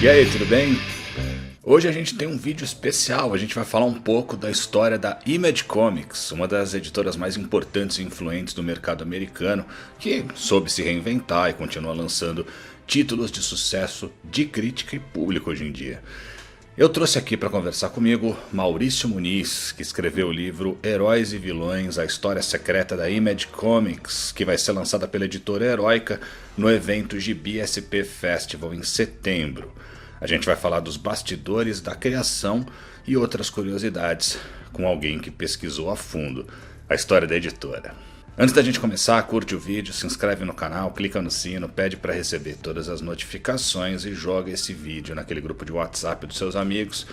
E aí, tudo bem? Hoje a gente tem um vídeo especial, a gente vai falar um pouco da história da Image Comics, uma das editoras mais importantes e influentes do mercado americano, que soube se reinventar e continua lançando títulos de sucesso de crítica e público hoje em dia. Eu trouxe aqui para conversar comigo Maurício Muniz, que escreveu o livro Heróis e Vilões, a história secreta da Image Comics, que vai ser lançada pela editora Heroica no evento Gibi SP Festival em setembro. A gente vai falar dos bastidores da criação e outras curiosidades com alguém que pesquisou a fundo a história da editora. Antes da gente começar, curte o vídeo, se inscreve no canal, clica no sino, pede para receber todas as notificações e joga esse vídeo naquele grupo de WhatsApp dos seus amigos.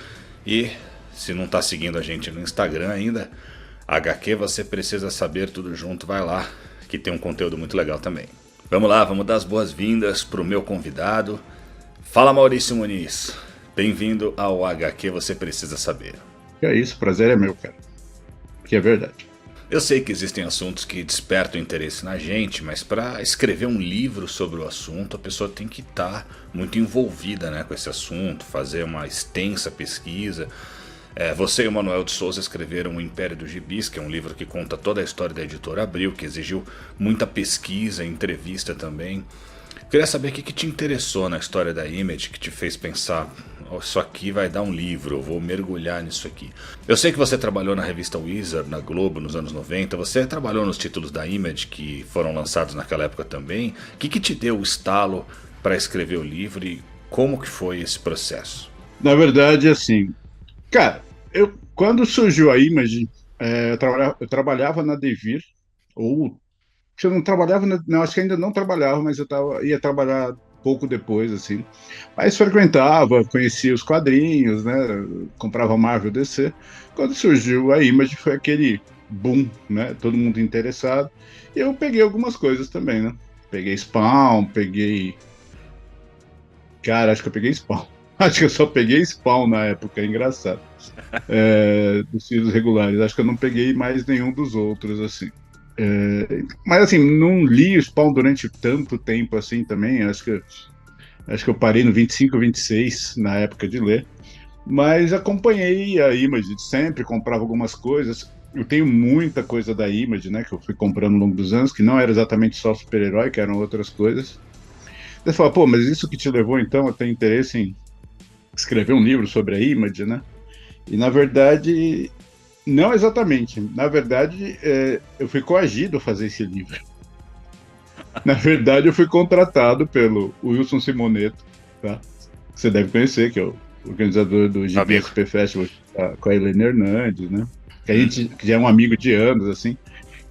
E se não está seguindo a gente no Instagram ainda, HQ Você Precisa Saber tudo junto, vai lá que tem um conteúdo muito legal também. Vamos lá, vamos dar as boas-vindas para o meu convidado. Fala, Maurício Muniz, bem-vindo ao HQ Você Precisa Saber. É isso, o prazer é meu, cara, que é verdade. Eu sei que existem assuntos que despertam interesse na gente, mas para escrever um livro sobre o assunto, a pessoa tem que estar muito envolvida, né, com esse assunto, fazer uma extensa pesquisa. Você e o Manuel de Souza escreveram O Império dos Gibis, que é um livro que conta toda a história da editora Abril, que exigiu muita pesquisa, entrevista também. Queria saber o que te interessou na história da Image, que te fez pensar, oh, isso aqui vai dar um livro, eu vou mergulhar nisso aqui. Eu sei que você trabalhou na revista Wizard, na Globo, nos anos 90, você trabalhou nos títulos da Image que foram lançados naquela época também. O que te deu o estalo para escrever o livro e como que foi esse processo? Na verdade, assim, cara, quando surgiu a Image, eu trabalhava na Devir, ou se eu não trabalhava, não, acho que ainda não trabalhava, mas ia trabalhar pouco depois, assim. Mas frequentava, conhecia os quadrinhos, né? Comprava Marvel DC. Quando surgiu a Image, foi aquele boom, né? Todo mundo interessado. E eu peguei algumas coisas também, né? Peguei Spawn, Cara, acho que eu peguei Spawn. Acho que eu só peguei Spawn na época, é engraçado. Dos filhos regulares. Acho que eu não peguei mais nenhum dos outros, assim. Mas assim, não li o Spawn durante tanto tempo assim também. Acho que eu parei no 25, 26 na época de ler. Mas acompanhei a Image sempre, comprava algumas coisas. Eu tenho muita coisa da Image, né, que eu fui comprando ao longo dos anos, que não era exatamente só super-herói, que eram outras coisas. Você fala, pô, mas isso que te levou então a ter interesse em escrever um livro sobre a Image, né? E na verdade, não exatamente. Na verdade, eu fui coagido a fazer esse livro. Na verdade, eu fui contratado pelo Wilson Simoneto, tá? Que você deve conhecer, que é o organizador do GBSP Festival, com a Helena Hernandes, né? Que já é um amigo de anos, assim.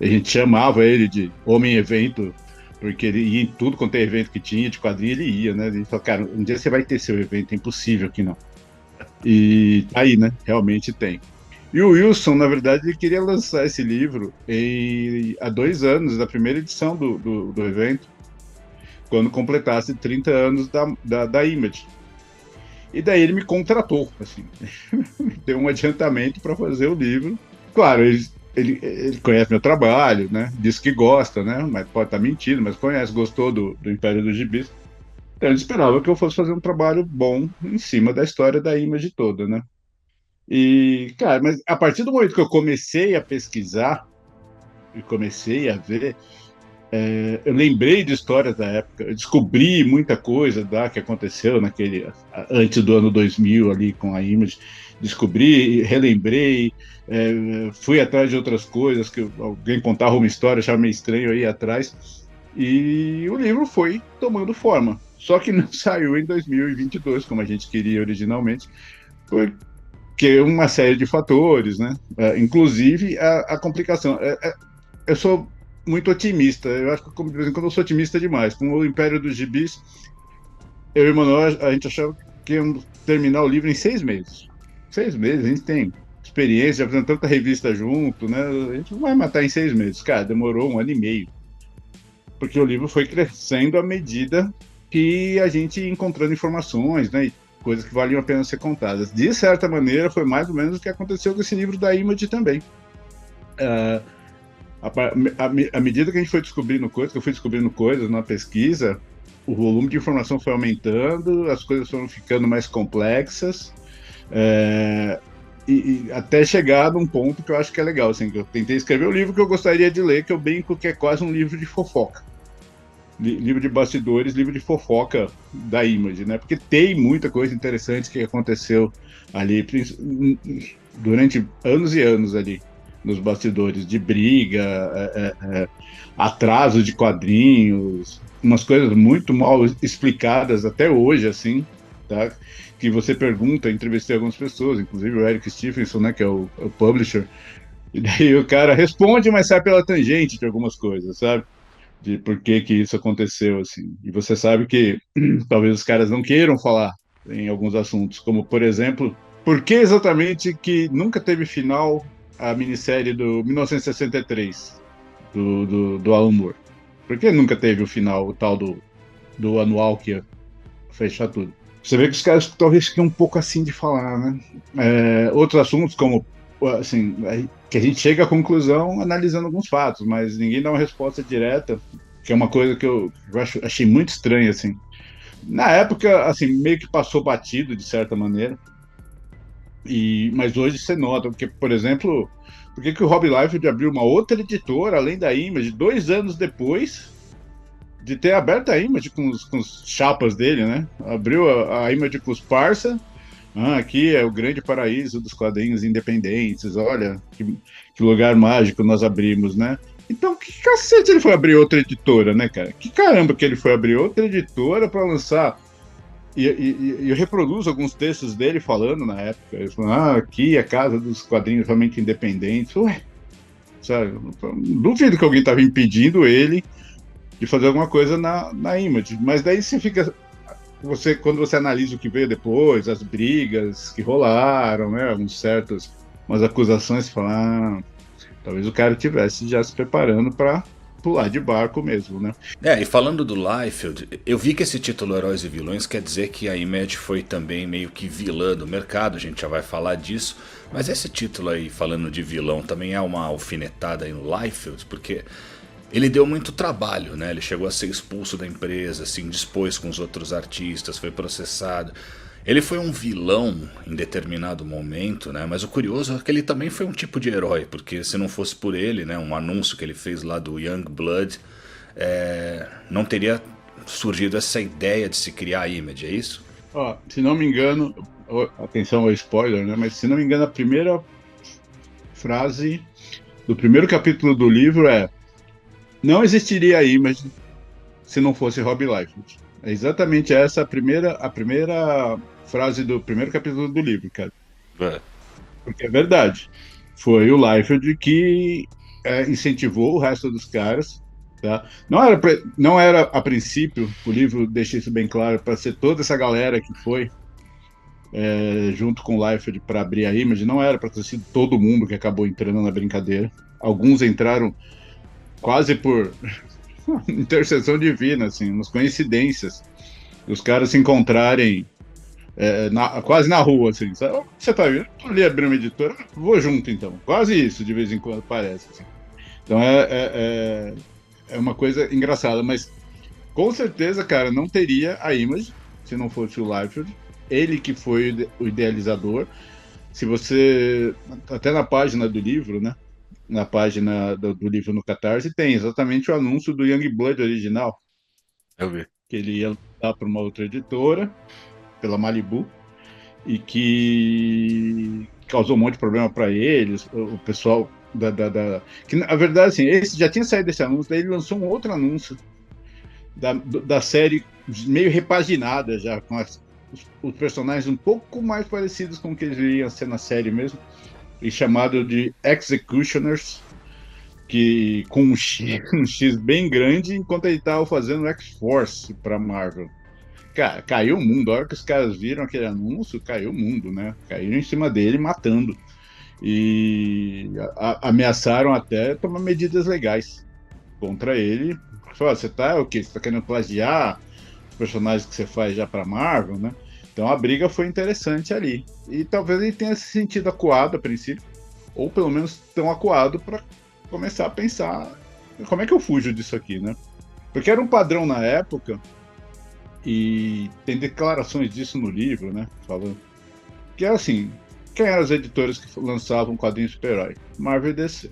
A gente chamava ele de Homem-Evento, porque ele ia em tudo quanto é evento que tinha, de quadrinho ele ia, né? Ele falou, cara, um dia você vai ter seu evento, é impossível que não. E tá aí, né? Realmente tem. E o Wilson, na verdade, ele queria lançar esse livro há 2 anos, da primeira edição do evento, quando completasse 30 anos da Image. E daí ele me contratou, assim, me deu um adiantamento para fazer o livro. Claro, ele conhece meu trabalho, né? Diz que gosta, né? Mas pode estar mentindo, mas conhece, gostou do Império dos Gibis. Então ele esperava que eu fosse fazer um trabalho bom em cima da história da Image toda, né? E, cara, mas a partir do momento que eu comecei a pesquisar e comecei a ver, eu lembrei de histórias da época, eu descobri muita coisa que aconteceu antes do ano 2000 ali com a Image, descobri, relembrei, fui atrás de outras coisas, que alguém contava uma história, achava meio estranho aí atrás, e o livro foi tomando forma. Só que não saiu em 2022, como a gente queria originalmente, porque uma série de fatores, né? Inclusive a complicação. Eu sou muito otimista, eu acho que de vez em quando eu sou otimista demais. Com o Império dos Gibis, eu e o Manuel, a gente achava que íamos terminar o livro em 6 meses. 6 meses, a gente tem experiência, já fazendo tanta revista junto, né? A gente não vai matar em 6 meses. Cara, demorou 1 ano e meio. Porque o livro foi crescendo à medida que a gente ia encontrando informações, né? Coisas que valiam a pena ser contadas. De certa maneira, foi mais ou menos o que aconteceu com esse livro da Image também. À medida que a gente foi descobrindo coisas, que eu fui descobrindo coisas na pesquisa, o volume de informação foi aumentando, as coisas foram ficando mais complexas, é, e até chegar num ponto que eu acho que é legal, assim, que eu tentei escrever o livro que eu gostaria de ler, que eu brinco que é quase um livro de fofoca. Livro de bastidores, livro de fofoca da Image, né? Porque tem muita coisa interessante que aconteceu ali durante anos e anos ali nos bastidores, de briga, atraso de quadrinhos, umas coisas muito mal explicadas até hoje, assim, tá? Que você pergunta, entrevistei algumas pessoas, inclusive o Eric Stephenson, né, que é o publisher, e daí o cara responde, mas sai pela tangente de algumas coisas, sabe? De por que que isso aconteceu, assim. E você sabe que talvez os caras não queiram falar em alguns assuntos, como, por exemplo, por que exatamente que nunca teve final a minissérie do 1963, do Alan Moore? Por que nunca teve o final, o tal do anual que ia fechar tudo? Você vê que os caras talvez fiquem um pouco assim de falar, né? Outros assuntos, como, assim, que a gente chega à conclusão analisando alguns fatos, mas ninguém dá uma resposta direta, que é uma coisa que eu achei muito estranha, assim. Na época, assim, meio que passou batido, de certa maneira, mas hoje você nota, porque, por exemplo, por que o Rob Liefeld abriu uma outra editora, além da Image, 2 anos depois de ter aberto a Image com os chapas dele, né? Abriu a Image com os parça. Aqui é o grande paraíso dos quadrinhos independentes. Olha, que lugar mágico nós abrimos, né? Então, que cacete ele foi abrir outra editora, né, cara? Que caramba que ele foi abrir outra editora para lançar. E eu reproduzo alguns textos dele falando na época. Ele falou, aqui é a casa dos quadrinhos realmente independentes. Ué, sabe? Duvido que alguém estava impedindo ele de fazer alguma coisa na Image. Mas daí você fica. Quando você analisa o que veio depois, as brigas que rolaram, né? Umas acusações, você fala, talvez o cara estivesse já se preparando para pular de barco mesmo, né? E falando do Liefeld, eu vi que esse título Heróis e Vilões quer dizer que a Image foi também meio que vilã do mercado, a gente já vai falar disso. Mas esse título aí, falando de vilão, também é uma alfinetada em Liefeld, porque ele deu muito trabalho, né? Ele chegou a ser expulso da empresa, se indispôs com os outros artistas, foi processado. Ele foi um vilão em determinado momento, né? Mas o curioso é que ele também foi um tipo de herói, porque se não fosse por ele, né, um anúncio que ele fez lá do Young Blood, não teria surgido essa ideia de se criar a Image, é isso? Se não me engano, atenção ao spoiler, né? Mas se não me engano, a primeira frase do primeiro capítulo do livro é: não existiria a Image se não fosse Rob Liefeld. É exatamente essa a primeira frase do primeiro capítulo do livro, cara. Porque é verdade. Foi o Liefeld que incentivou o resto dos caras. Tá? Não era, a princípio, o livro deixa isso bem claro, para ser toda essa galera que foi junto com o Liefeld para abrir a Image. Não era para ter sido todo mundo que acabou entrando na brincadeira. Alguns entraram quase por intercessão divina, assim, umas coincidências. Os caras se encontrarem quase na rua, assim, sabe? Você tá vendo? Tô ali abrindo uma editora, vou junto então. Quase isso, de vez em quando, parece. Assim. Então é uma coisa engraçada, mas com certeza, cara, não teria a Image se não fosse o Liefeld. Ele que foi o idealizador. Se você, até na página do livro, né? Na página do livro no Catarse, tem exatamente o anúncio do Young Blood original. Eu vi. Que ele ia lançar para uma outra editora, pela Malibu, e que causou um monte de problema para eles, o pessoal que na verdade, assim, esse já tinha saído desse anúncio, daí ele lançou um outro anúncio da série meio repaginada já, com os personagens um pouco mais parecidos com o que eles iriam ser na série mesmo, e chamado de Executioners, que com um X bem grande, enquanto ele estava fazendo X-Force para Marvel. Cara, caiu o mundo. A hora que os caras viram aquele anúncio, caiu o mundo, né? Caíram em cima dele, matando. E ameaçaram até tomar medidas legais contra ele. Falaram, você tá o quê? Você tá querendo plagiar os personagens que você faz já para Marvel, né? Então a briga foi interessante ali. E talvez ele tenha se sentido acuado a princípio, ou pelo menos tão acuado para começar a pensar como é que eu fujo disso aqui, né? Porque era um padrão na época E tem declarações disso no livro, né? Falando que é assim, quem eram as editoras que lançavam quadrinhos super-herói? Marvel e DC.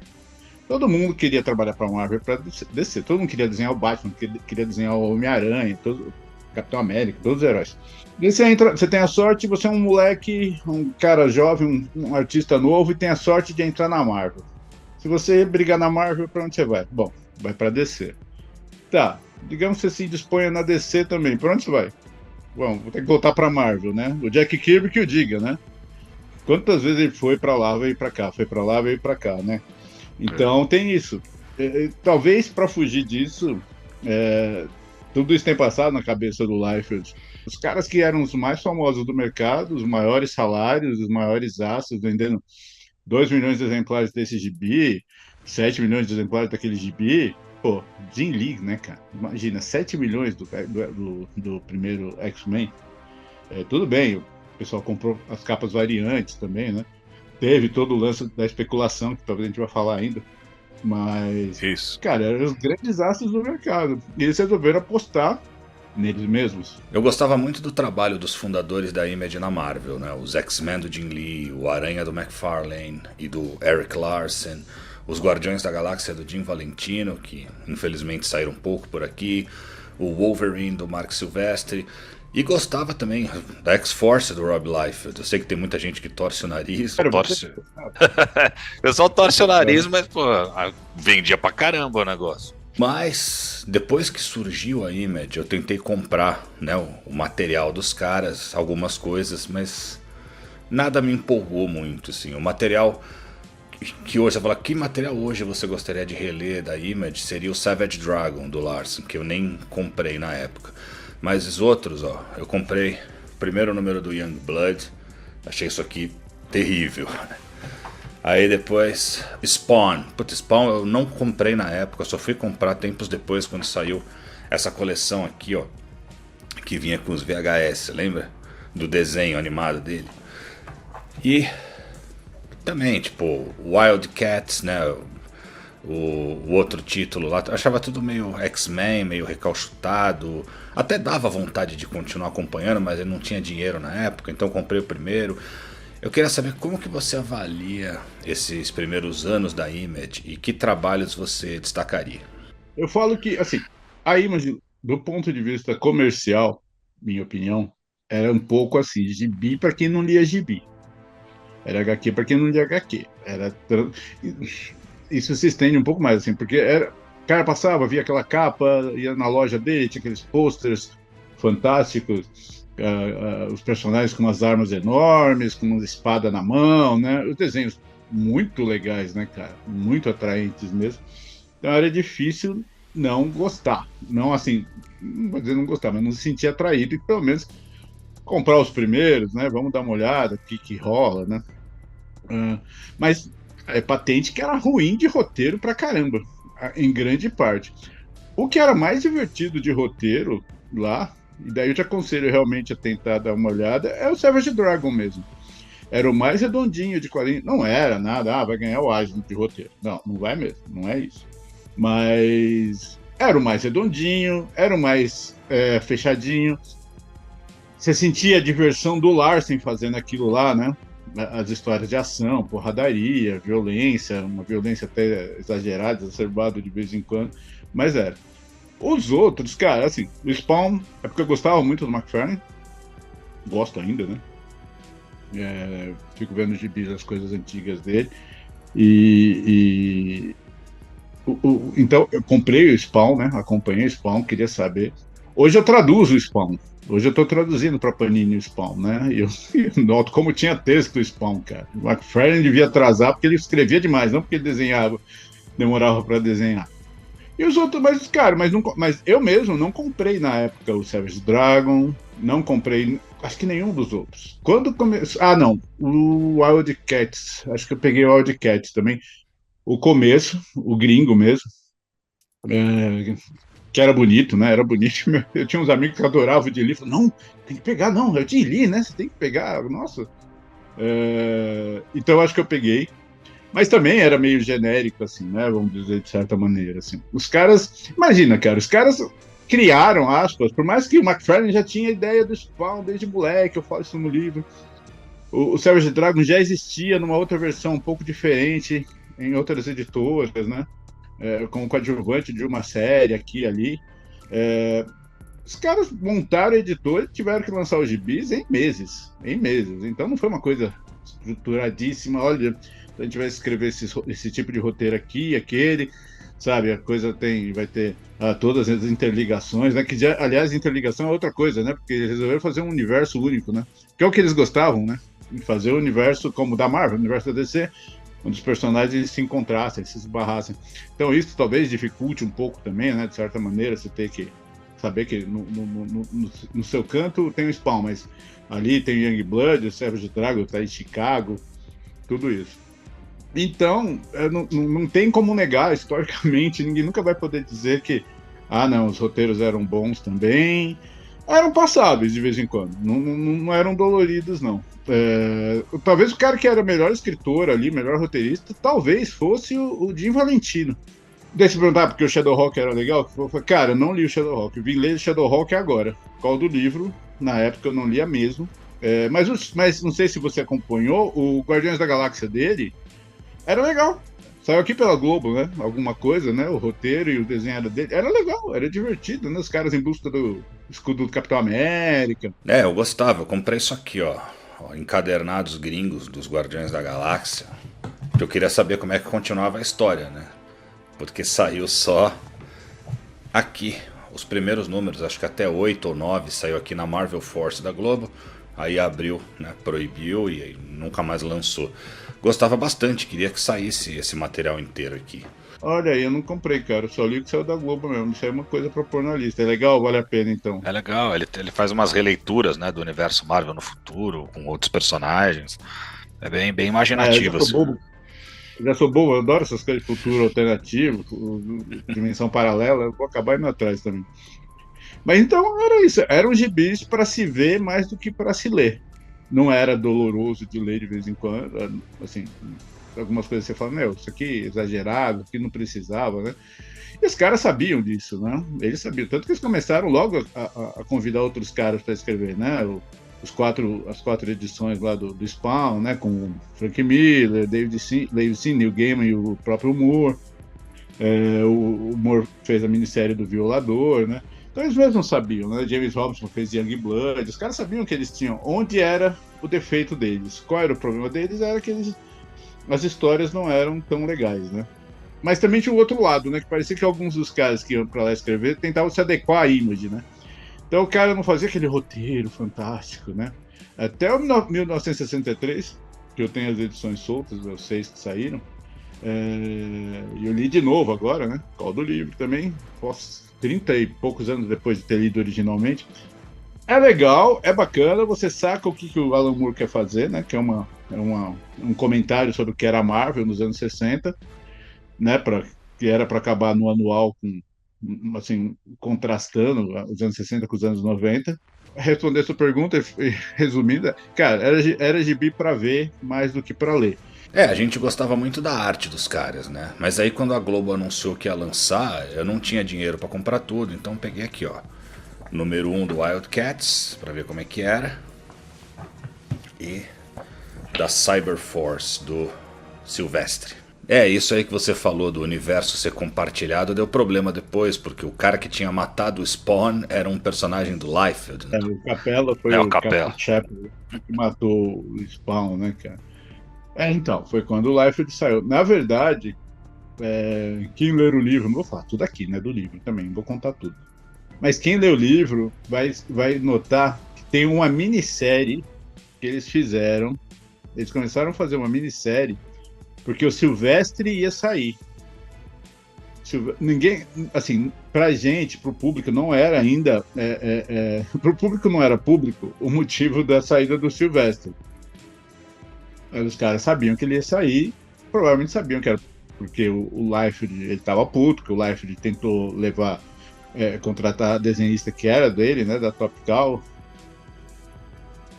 Todo mundo queria trabalhar para Marvel para DC. Todo mundo queria desenhar o Batman, queria desenhar o Homem-Aranha, o Capitão América, todos os heróis. E você entra, você tem a sorte, você é um moleque, um cara jovem, um artista novo e tem a sorte de entrar na Marvel. Se você brigar na Marvel, para onde você vai? Bom, vai para DC. Tá, digamos que você se disponha na DC também, para onde você vai? Bom, vou ter que voltar para Marvel, né? O Jack Kirby que o diga, né? Quantas vezes ele foi para lá, veio para cá, foi para lá, veio para cá, né? Então tem isso. Talvez para fugir disso, tudo isso tem passado na cabeça do Liefeld. Os caras que eram os mais famosos do mercado, os maiores salários, os maiores astros, vendendo 2 milhões de exemplares desse gibi, 7 milhões de exemplares daquele gibi. Pô, Jim Lee, né, cara? Imagina, 7 milhões do primeiro X-Men. Tudo bem, o pessoal comprou as capas variantes também, né? Teve todo o lance da especulação, que talvez a gente vai falar ainda. Mas, Isso. cara, eram os grandes astros do mercado. E eles resolveram apostar neles mesmos. Eu gostava muito do trabalho dos fundadores da Image na Marvel, né? Os X-Men do Jim Lee, o Aranha do McFarlane e do Eric Larson, os Guardiões da Galáxia do Jim Valentino, que infelizmente saíram um pouco por aqui, o Wolverine do Mark Silvestre. E gostava também da X-Force do Rob Liefeld. Eu sei que tem muita gente que torce o nariz. Torce. O pessoal torce o nariz, mas pô, vendia pra caramba o negócio. Mas depois que surgiu a Image, eu tentei comprar, né, o material dos caras, algumas coisas, mas nada me empolgou muito, assim. O material que hoje, você fala, que material hoje você gostaria de reler da Image seria o Savage Dragon do Larson, que eu nem comprei na época. Mas os outros, ó, eu comprei o primeiro número do Young Blood, achei isso aqui terrível. Aí depois Spawn. Putz, Spawn eu não comprei na época, só fui comprar tempos depois quando saiu essa coleção aqui, ó, que vinha com os VHS, lembra? Do desenho animado dele. E também, tipo, Wildcats, né? O outro título lá, achava tudo meio X-Men, meio recalchutado. Até dava vontade de continuar acompanhando, mas eu não tinha dinheiro na época, então comprei o primeiro. Eu queria saber como que você avalia esses primeiros anos da Image e que trabalhos você destacaria. Eu falo que, assim, a Image, do ponto de vista comercial, minha opinião, era um pouco assim, gibi para quem não lia gibi. Era HQ para quem não lia HQ. Isso se estende um pouco mais, assim, porque o cara passava, via aquela capa, ia na loja dele, tinha aqueles posters fantásticos, os personagens com umas armas enormes, com uma espada na mão, né? Os desenhos muito legais, né, cara? Muito atraentes mesmo. Então era difícil não gostar. Não assim, não vou dizer não gostar, mas não se sentir atraído e pelo menos comprar os primeiros, né? Vamos dar uma olhada, o que rola, né? Mas é patente que era ruim de roteiro pra caramba, em grande parte. O que era mais divertido de roteiro lá, e daí eu te aconselho realmente a tentar dar uma olhada, é o Savage Dragon mesmo. Era o mais redondinho de quadrinho. Não era nada, vai ganhar o Eisner de roteiro. Não, não vai mesmo, não é isso. Mas era o mais redondinho, era o mais fechadinho. Você sentia a diversão do Larsen fazendo aquilo lá, né? As histórias de ação, porradaria, violência, uma violência até exagerada, exacerbada de vez em quando, mas era. Os outros, cara, assim, o Spawn, é porque eu gostava muito do McFarlane, gosto ainda, né? Fico vendo os gibis, as coisas antigas dele, então eu comprei o Spawn, né? Acompanhei o Spawn, queria saber. Hoje eu traduzo o Spawn. Hoje eu estou traduzindo para Panini o Spawn, né? E eu noto como tinha texto o Spawn, cara. O McFarlane devia atrasar porque ele escrevia demais, não porque ele desenhava, demorava para desenhar. E os outros, mas, cara, mas eu mesmo não comprei na época o Savage Dragon, não comprei, acho que nenhum dos outros. Quando começou. Ah, não, o Wildcats, acho que eu peguei o Wildcats também. O começo, o gringo mesmo. Que era bonito, né? Era bonito. Eu tinha uns amigos que adoravam o Jim Lee. Falaram, não, tem que pegar, não, é o Jim Lee, né? Você tem que pegar, nossa. Então eu acho que eu peguei. Mas também era meio genérico, assim, né? Vamos dizer, de certa maneira, assim. Os caras... Imagina, cara, os caras criaram, aspas, por mais que o McFarlane já tinha ideia do Spawn desde moleque, eu falo isso no livro. O Savage Dragon já existia numa outra versão um pouco diferente, em outras editoras, né? Com o coadjuvante de uma série aqui e ali. Os caras montaram a editora e tiveram que lançar os gibis em meses. Então não foi uma coisa estruturadíssima. Olha, a gente vai escrever esse tipo de roteiro aqui, aquele, sabe? A coisa vai ter todas as interligações, né? Que já, aliás, interligação é outra coisa, né? Porque eles resolveram fazer um universo único, né? Que é o que eles gostavam, né? Fazer o universo como da Marvel, o universo da DC, onde os personagens se encontrassem, se esbarrassem. Então isso talvez dificulte um pouco também, né? De certa maneira, você ter que saber que no seu canto tem o Spawn, mas ali tem o Youngblood, o Savage Dragon, tá em Chicago, tudo isso. Então, não tem como negar, historicamente, ninguém nunca vai poder dizer que não, os roteiros eram bons também. Eram passáveis de vez em quando, não eram doloridos, não. Talvez o cara que era melhor escritor ali, melhor roteirista, talvez fosse o Jim Valentino. Deixa eu perguntar porque o Shadowhawk era legal. Cara, eu não li o Shadowhawk. Eu vim ler o Shadowhawk agora. Qual do livro? Na época eu não lia mesmo. Mas não sei se você acompanhou, o Guardiões da Galáxia dele era legal. Saiu aqui pela Globo, né? Alguma coisa, né? O roteiro e o desenho dele. Era legal, era divertido, né? Os caras em busca do escudo do Capitão América. Eu gostava. Eu comprei isso aqui, ó. Encadernados gringos dos Guardiões da Galáxia. Eu queria saber como é que continuava a história, né? Porque saiu só aqui. Os primeiros números, acho que até 8 ou 9, saiu aqui na Marvel Force da Globo. Aí abriu, né? Proibiu e aí nunca mais lançou. Gostava bastante, queria que saísse esse material inteiro aqui. Olha aí, eu não comprei, cara. Eu só li o que saiu da Globo mesmo. Isso aí é uma coisa pra pôr na lista. É legal? Vale a pena, então? É legal, ele faz umas releituras, né, do universo Marvel no futuro, com outros personagens. É bem imaginativo. Já sou bobo, eu adoro essas coisas de futuro alternativo, dimensão paralela. Eu vou acabar indo atrás também. Mas então era isso. Eram gibis para se ver mais do que para se ler. Não era doloroso de ler de vez em quando. Assim, algumas coisas você fala, isso aqui é exagerado, aqui não precisava, né? E os caras sabiam disso, né? Eles sabiam. Tanto que eles começaram logo a convidar outros caras para escrever, né? As quatro edições lá do Spawn, né? Com Frank Miller, David Sim, Neil Gaiman e o próprio Moore. O Moore fez a minissérie do Violador, né? Então eles mesmos sabiam, né? James Robinson fez Youngblood. Os caras sabiam que eles tinham onde era o defeito deles. Qual era o problema deles? Era que as histórias não eram tão legais, né? Mas também tinha o outro lado, né? Que parecia que alguns dos caras que iam pra lá escrever tentavam se adequar à Image, né? Então o cara não fazia aquele roteiro fantástico, né? Até o 1963, que eu tenho as edições soltas, os 6 que saíram, e eu li de novo agora, né? Qual do livro também, 30 e poucos anos depois de ter lido originalmente. É legal, é bacana, você saca o que o Alan Moore quer fazer, né? Que é um comentário sobre o que era a Marvel nos anos 60, né? Que era para acabar no anual com, assim, contrastando os anos 60 com os anos 90. Responder sua pergunta, resumida, cara, era gibi para ver mais do que para ler. A gente gostava muito da arte dos caras, né? Mas aí quando a Globo anunciou que ia lançar, eu não tinha dinheiro pra comprar tudo, então peguei aqui, ó. Número 1 do Wildcats, pra ver como é que era. E da Cyberforce, do Silvestre. Isso aí que você falou do universo ser compartilhado deu problema depois, porque o cara que tinha matado o Spawn era um personagem do Liefeld. Né? O Capela foi o Capela Chaplin que matou o Spawn, né, cara? Então, foi quando o Liefeld saiu. Na verdade, quem ler o livro, não vou falar tudo aqui, né, do livro também, não vou contar tudo. Mas quem lê o livro vai notar que tem uma minissérie que eles fizeram. Eles começaram a fazer uma minissérie porque o Silvestre ia sair. Ninguém, assim, pra gente, pro público, não era ainda. Pro público não era público o motivo da saída do Silvestre. Os caras sabiam que ele ia sair, provavelmente sabiam que era porque o Liefeld, ele tava puto, que o Liefeld tentou contratar a desenhista que era dele, né, da Topcal.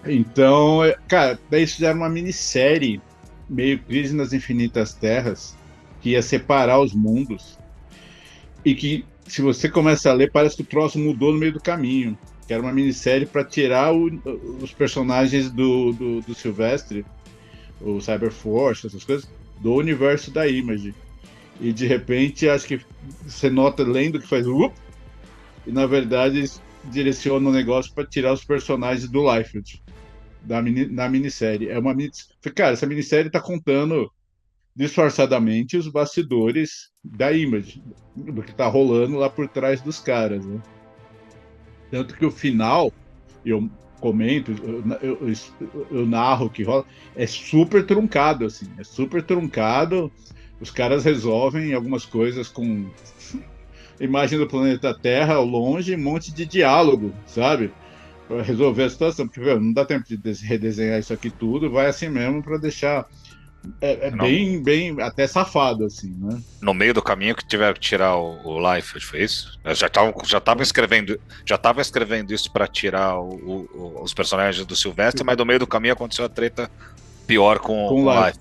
Então, cara, daí eles fizeram uma minissérie, meio Crise nas Infinitas Terras, que ia separar os mundos, e que se você começa a ler, parece que o troço mudou no meio do caminho. Que era uma minissérie para tirar os personagens do Silvestre, o Cyberforce, essas coisas, do universo da Image. E de repente, acho que você nota lendo que faz e na verdade eles direcionam o negócio para tirar os personagens do Liefeld na minissérie. Cara, essa minissérie está contando disfarçadamente os bastidores da Image, do que está rolando lá por trás dos caras, né? Tanto que o final, eu comento, eu narro o que rola, é super truncado, assim, é super truncado. Os caras resolvem algumas coisas com imagem do planeta Terra ao longe, um monte de diálogo, sabe? Para resolver a situação, porque não dá tempo de redesenhar isso aqui tudo, vai assim mesmo para deixar bem até safado, assim, né? No meio do caminho que tiveram que tirar o Liefeld, foi isso? Eu já tava escrevendo isso para tirar os personagens do Silvestre, mas no meio do caminho aconteceu a treta pior com o Liefeld.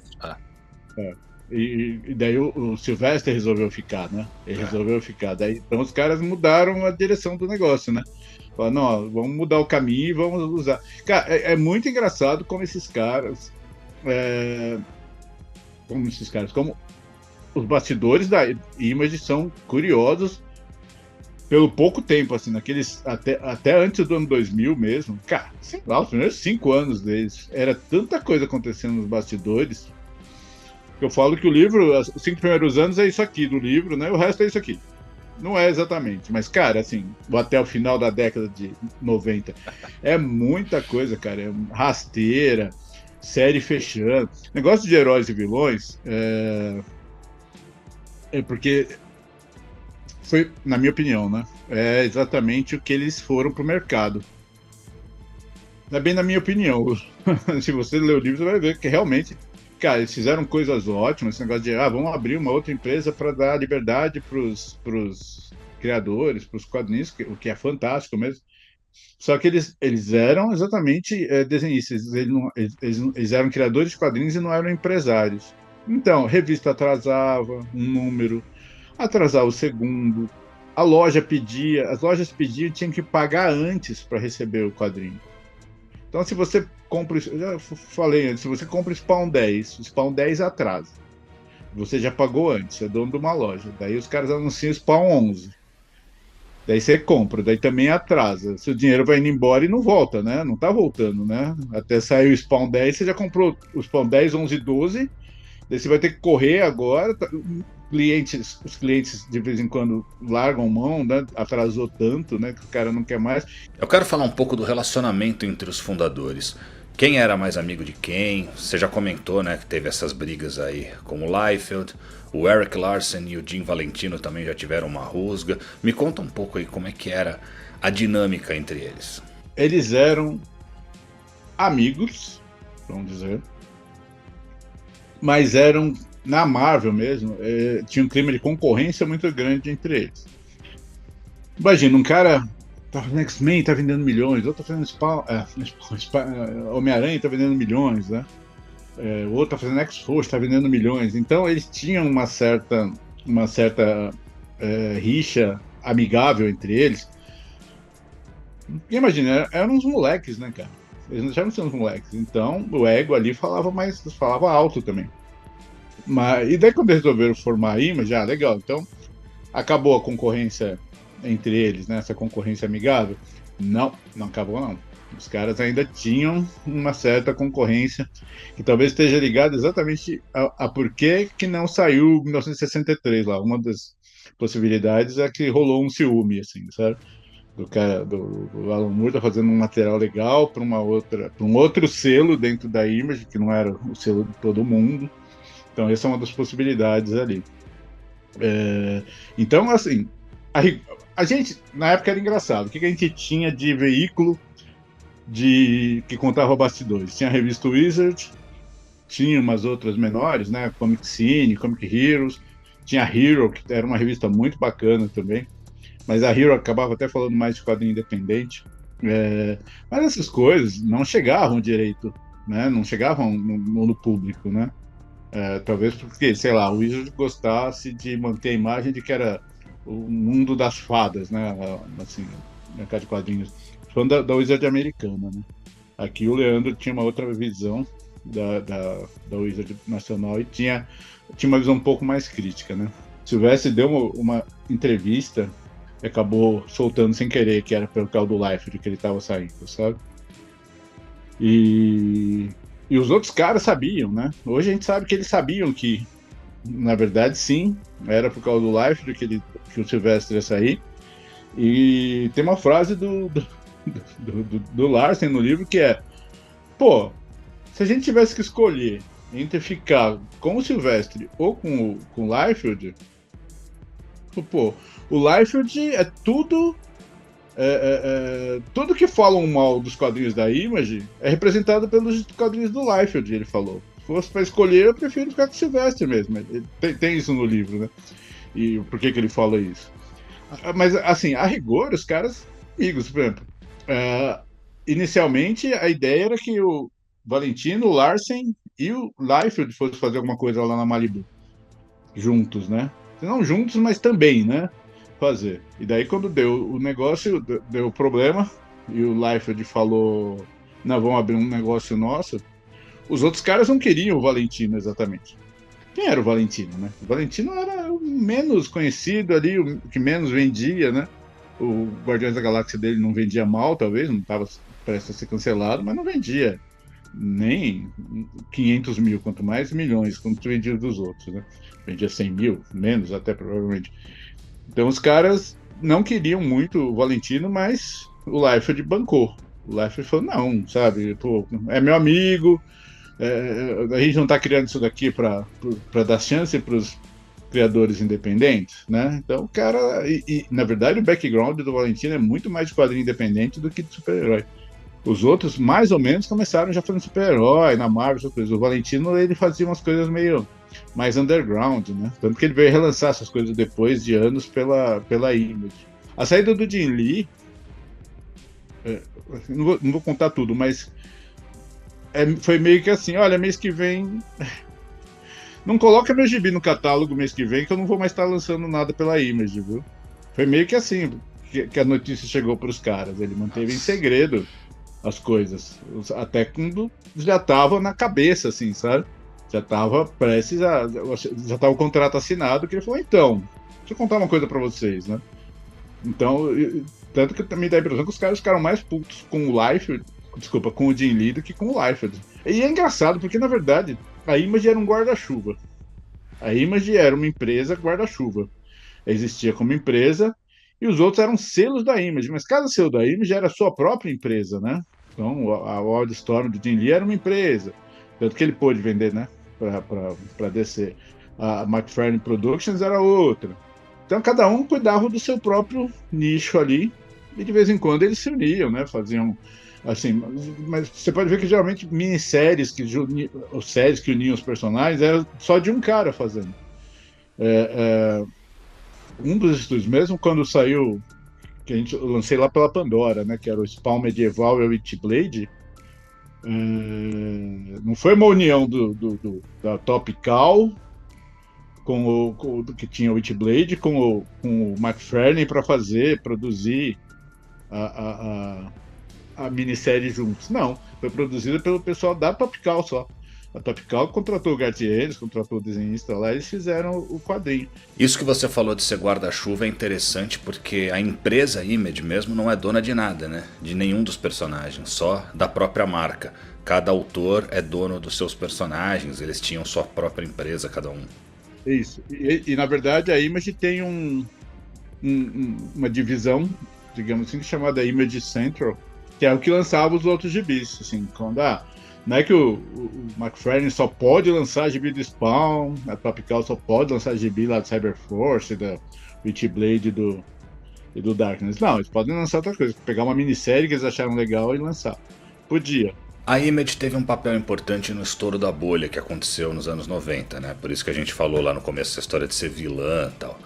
É. E daí o Silvestre resolveu ficar, né? Ele resolveu ficar. Daí, então os caras mudaram a direção do negócio, né? Falaram, não, ó, vamos mudar o caminho e vamos usar. Cara, é muito engraçado como esses caras. Como os bastidores da Image são curiosos pelo pouco tempo, assim, até antes do ano 2000 mesmo. Cara, sei lá, os primeiros 5 anos deles, era tanta coisa acontecendo nos bastidores. Eu falo que o livro, os 5 primeiros anos é isso aqui do livro, né? O resto é isso aqui. Não é exatamente, mas, cara, assim, até o final da década de 90, é muita coisa, cara. É rasteira, série fechando. Negócio de heróis e vilões é porque foi, na minha opinião, né? É exatamente o que eles foram pro mercado. Não é bem na minha opinião. Se você ler o livro, você vai ver que realmente, cara, eles fizeram coisas ótimas. Esse negócio de, vamos abrir uma outra empresa para dar liberdade pros criadores, pros quadrinhos, o que é fantástico mesmo. Só que eles eram exatamente desenhistas, eles eram criadores de quadrinhos e não eram empresários. Então, revista atrasava um número, atrasava o segundo, as lojas pediam e tinham que pagar antes para receber o quadrinho. Então, se você compra, eu já falei antes, se você compra o Spawn 10 atrasa. Você já pagou antes, é dono de uma loja. Daí os caras anunciam o Spawn 11. Daí você compra, daí também atrasa. Seu dinheiro vai indo embora e não volta, né? Não tá voltando, né? Até sair o Spawn 10, você já comprou o Spawn 10, 11 e 12. Daí você vai ter que correr agora. Os clientes de vez em quando largam mão, né? Atrasou tanto, né? Que o cara não quer mais. Eu quero falar um pouco do relacionamento entre os fundadores. Quem era mais amigo de quem? Você já comentou, né, que teve essas brigas aí com o Liefeld. O Erik Larsen e o Jim Valentino também já tiveram uma rusga. Me conta um pouco aí como é que era a dinâmica entre eles. Eles eram amigos, vamos dizer, mas eram, na Marvel mesmo, tinha um clima de concorrência muito grande entre eles. Imagina, um cara tá fazendo X-Men, tá vendendo milhões, outro tá fazendo Homem-Aranha, tá vendendo milhões, né? O outro tá fazendo X-Force, tá vendendo milhões. Então eles tinham uma certa rixa amigável entre eles. E imagina, eram uns moleques, né, cara? Eles não deixavam de ser uns moleques. Então o ego ali falava alto também. E daí quando eles resolveram formar a Image, legal, então acabou a concorrência entre eles, né? Essa concorrência amigável? Não acabou não. Os caras ainda tinham uma certa concorrência que talvez esteja ligada exatamente a porquê que não saiu 1963 lá. Uma das possibilidades é que rolou um ciúme, assim, sabe? Do Alan Moore tá fazendo um material legal para um outro selo dentro da Image, que não era o selo de todo mundo. Então essa é uma das possibilidades ali. Então, assim, a gente, na época era engraçado. O que a gente tinha de veículo que contava bastidores? Tinha a revista Wizard, tinha umas outras menores, né? Comic Cine, Comic Heroes, tinha a Hero, que era uma revista muito bacana também, mas a Hero acabava até falando mais de quadrinho independente. Mas essas coisas não chegavam direito, né? Não chegavam no público, né? Talvez porque, sei lá, o Wizard gostasse de manter a imagem de que era o mundo das fadas, né? Assim, mercado de quadrinhos. Falando da Wizard americana, né? Aqui o Leandro tinha uma outra visão da Wizard nacional e tinha uma visão um pouco mais crítica, né? Silvestre deu uma entrevista e acabou soltando sem querer, que era pelo causa do Liefeld que ele estava saindo, sabe? E os outros caras sabiam, né? Hoje a gente sabe que eles sabiam que, na verdade, sim, era por causa do Liefeld que o Silvestre ia sair. E tem uma frase do Larsen no livro que é: pô, se a gente tivesse que escolher entre ficar com o Silvestre ou com o Liefeld, pô, o Liefeld é tudo. Tudo que falam mal dos quadrinhos da Image é representado pelos quadrinhos do Liefeld, ele falou. Se fosse para escolher, eu prefiro ficar com o Silvestre mesmo. Tem isso no livro, né? E por que ele fala isso? Mas, assim, a rigor, os caras, amigos, por exemplo. Inicialmente, a ideia era que o Valentino, o Larsen e o Liefeld fossem fazer alguma coisa lá na Malibu. Juntos, né? Não juntos, mas também, né? Fazer. E daí, quando deu o negócio, deu o problema, e o Liefeld falou: não, vamos abrir um negócio nosso. Os outros caras não queriam o Valentino exatamente. Quem era o Valentino, né? O Valentino era o menos conhecido ali, o que menos vendia, né? O Guardiões da Galáxia dele não vendia mal, talvez, não estava prestes a ser cancelado, mas não vendia nem 500 mil, quanto mais milhões, quanto vendia dos outros, né? Vendia 100 mil, menos até provavelmente. Então os caras não queriam muito o Valentino, mas o Liefeld bancou. O Liefeld falou: não, sabe, pô, é meu amigo, a gente não está criando isso daqui para dar chance para os criadores independentes, né? Então o cara, na verdade o background do Valentino é muito mais de quadrinho independente do que de super-herói. Os outros, mais ou menos, começaram já fazendo super-herói, na Marvel, essas coisas. O Valentino, ele fazia umas coisas meio mais underground, né? Tanto que ele veio relançar essas coisas depois de anos pela Image. A saída do Jim Lee, não vou contar tudo, mas foi meio que assim: olha, mês que vem não coloca meu gibi no catálogo mês que vem, que eu não vou mais estar lançando nada pela Image, viu? Foi meio que assim que a notícia chegou para os caras. Ele manteve em segredo as coisas, até quando já estava na cabeça, assim, sabe? Já estava prestes já estava o contrato assinado, que ele falou: então, deixa eu contar uma coisa para vocês, né? Então, tanto que também dá a impressão que os caras ficaram mais putos com o Liefeld, desculpa, com o Jim Lee do que com o Liefeld. E é engraçado, porque na verdade a Image era um guarda-chuva. A Image era uma empresa guarda-chuva. Existia como empresa e os outros eram selos da Image, mas cada selo da Image era a sua própria empresa, né? Então a Wildstorm do Jim Lee era uma empresa, tanto que ele pôde vender, né, para DC. A McFarlane Productions era outra. Então cada um cuidava do seu próprio nicho ali e de vez em quando eles se uniam, né? Faziam assim, mas você pode ver que geralmente minisséries ou séries que uniam os personagens era só de um cara fazendo. Um dos estúdios, mesmo quando saiu, que eu lancei lá pela Pandora, né, que era o Spawn Medieval e o Witchblade, não foi uma união da Topical com que tinha o Witchblade com o McFarlane para produzir a minissérie juntos. Não, foi produzida pelo pessoal da Topical só. A Topical contratou o Gartienes, contratou o desenhista lá, e eles fizeram o quadrinho. Isso que você falou de ser guarda-chuva é interessante porque a empresa Image mesmo não é dona de nada, né? De nenhum dos personagens, só da própria marca. Cada autor é dono dos seus personagens, eles tinham sua própria empresa, cada um. Isso. E na verdade a Image tem uma divisão, digamos assim, chamada Image Central, que é o que lançava os outros gibis. Assim, quando não é que o McFarlane só pode lançar gibi do Spawn, a Topical só pode lançar gibi lá do Cyberforce, da Witchblade e do Darkness. Não, eles podem lançar outra coisa, pegar uma minissérie que eles acharam legal e lançar. Podia. A Image teve um papel importante no estouro da bolha que aconteceu nos anos 90, né? Por isso que a gente falou lá no começo essa história de ser vilã e tal.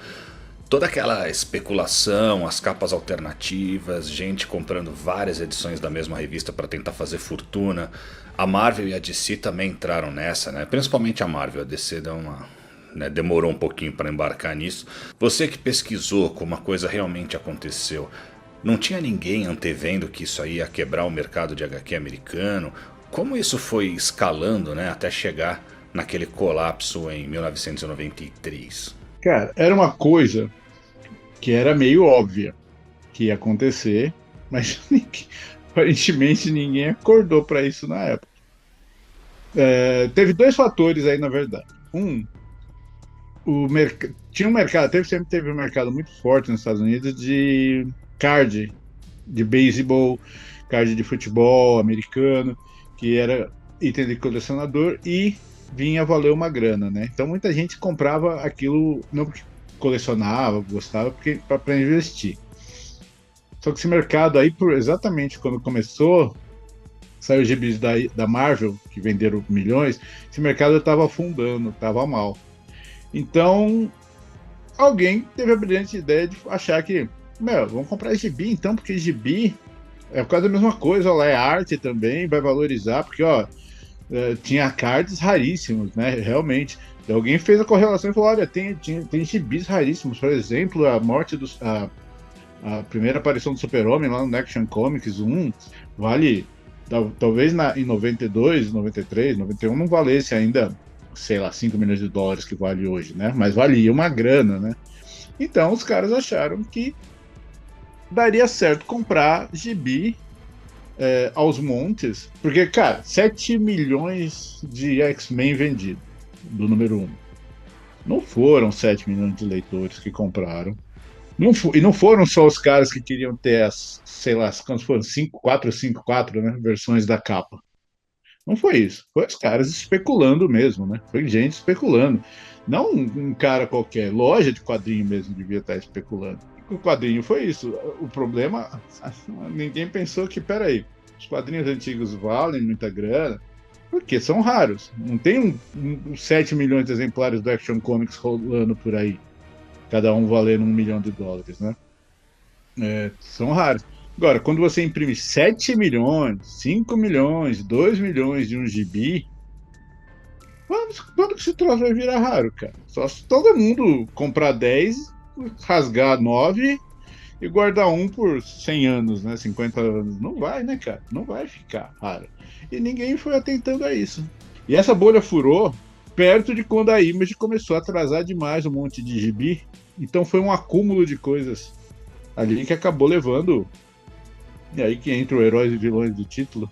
Toda aquela especulação, as capas alternativas, gente comprando várias edições da mesma revista para tentar fazer fortuna. A Marvel e a DC também entraram nessa, né? Principalmente a Marvel, a DC né, demorou um pouquinho para embarcar nisso. Você que pesquisou como a coisa realmente aconteceu, não tinha ninguém antevendo que isso aí ia quebrar o mercado de HQ americano? Como isso foi escalando, né, até chegar naquele colapso em 1993? Cara, era uma coisa que era meio óbvia que ia acontecer, mas aparentemente ninguém acordou para isso na época. Teve dois fatores aí, na verdade. Tinha um mercado, sempre teve um mercado muito forte nos Estados Unidos de card, de beisebol, card de futebol americano, que era item de colecionador e vinha valer uma grana, né? Então muita gente comprava aquilo não porque colecionava, gostava, porque para investir. Só que esse mercado aí, exatamente quando começou, saiu os gibis da Marvel, que venderam milhões, esse mercado estava afundando, estava mal. Então, alguém teve a brilhante ideia de achar que, vamos comprar gibi então, porque gibi é por causa da mesma coisa, ó, lá é arte também, vai valorizar, porque tinha cards raríssimos, né, realmente. E alguém fez a correlação e falou, olha, tem gibis raríssimos, por exemplo, a morte a primeira aparição do Super-Homem lá no Action Comics 1 vale, talvez em 92, 93, 91 não valesse ainda, sei lá, 5 milhões de dólares que vale hoje, né? Mas valia uma grana, né? Então os caras acharam que daria certo comprar gibi aos montes, porque, cara, 7 milhões de X-Men vendidos do número 1. Não foram 7 milhões de leitores que compraram. E não foram só os caras que queriam ter as, sei lá, quantos foram? 4 ou 5, né? Versões da capa. Não foi isso. Foi os caras especulando mesmo, né? Foi gente especulando. Não um cara qualquer. Loja de quadrinho mesmo devia estar especulando. O quadrinho foi isso. O problema, ninguém pensou que, peraí, os quadrinhos antigos valem muita grana, porque são raros. Não tem 7 milhões de exemplares do Action Comics rolando por aí. Cada um valendo $1 milhão, né? São raros. Agora, quando você imprime 7 milhões, 5 milhões, 2 milhões de um gibi, quando que esse troço vai virar raro, cara? Só se todo mundo comprar 10, rasgar 9 e guardar um por 100 anos, né? 50 anos. Não vai, né, cara? Não vai ficar raro. E ninguém foi atentando a isso. E essa bolha furou perto de quando a Image começou a atrasar demais um monte de gibi. Então foi um acúmulo de coisas ali que acabou levando, e aí que entra o heróis e vilões do título,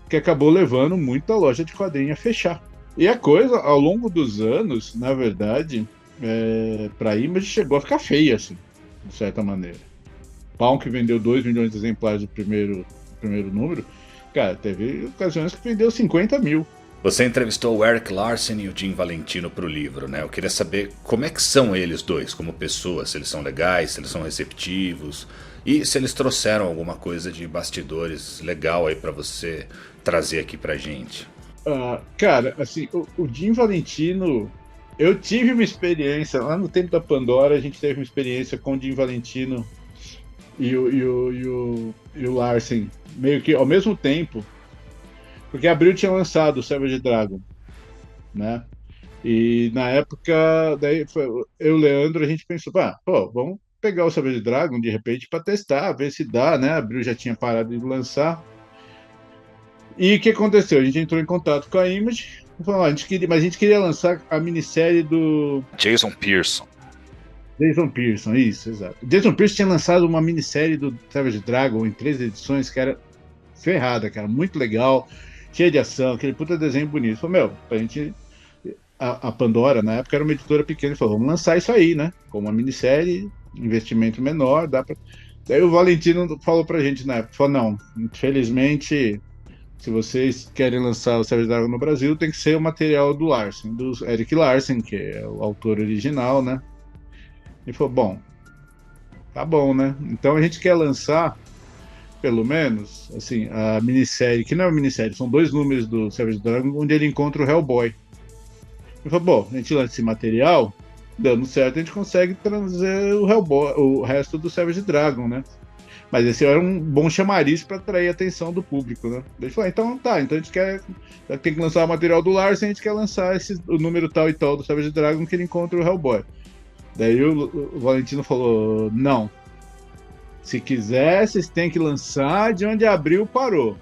que acabou levando muita loja de quadrinho a fechar. E a coisa, ao longo dos anos, na verdade, para a Image chegou a ficar feia, assim, de certa maneira. Spawn, que vendeu 2 milhões de exemplares do primeiro número, cara, teve ocasiões que vendeu 50 mil. Você entrevistou o Erik Larsen e o Jim Valentino para o livro, né? Eu queria saber como é que são eles dois como pessoas, se eles são legais, se eles são receptivos e se eles trouxeram alguma coisa de bastidores legal aí para você trazer aqui pra gente. Cara, assim, o Jim Valentino, eu tive uma experiência, lá no tempo da Pandora, a gente teve uma experiência com o Jim Valentino e o Larsen, meio que ao mesmo tempo, porque a Abril tinha lançado o Savage Dragon, né? E na época, daí eu e o Leandro, a gente pensou, vamos pegar o Savage Dragon de repente para testar, ver se dá, né? A Abril já tinha parado de lançar. E o que aconteceu? A gente entrou em contato com a Image, falou, mas a gente queria lançar a minissérie do Jason Pearson, isso, exato. Jason Pearson tinha lançado uma minissérie do Savage Dragon em 3 edições que era ferrada, cara, muito legal, cheia de ação, aquele puta desenho bonito. Falou, pra gente... A Pandora, na época, era uma editora pequena, falou, vamos lançar isso aí, né? Como uma minissérie, investimento menor, dá pra... Daí o Valentino falou pra gente na época, falou, não, infelizmente, se vocês querem lançar o Savage Dragon no Brasil, tem que ser o material do Larsen, do Erik Larsen, que é o autor original, né? E falou, bom, tá bom, né? Então a gente quer lançar, pelo menos, assim, a minissérie, que não é uma minissérie, são 2 números do Savage Dragon, onde ele encontra o Hellboy. Ele falou, bom, a gente lança esse material, dando certo, a gente consegue trazer o Hellboy, o resto do Savage Dragon, né? Mas esse era um bom chamariz para atrair a atenção do público, né? Ele falou, então tá, então a gente tem que lançar o material do Larsen, a gente quer lançar o número tal e tal do Savage Dragon que ele encontra o Hellboy. Daí o Valentino falou, não. Se quiser, vocês têm que lançar de onde Abril parou.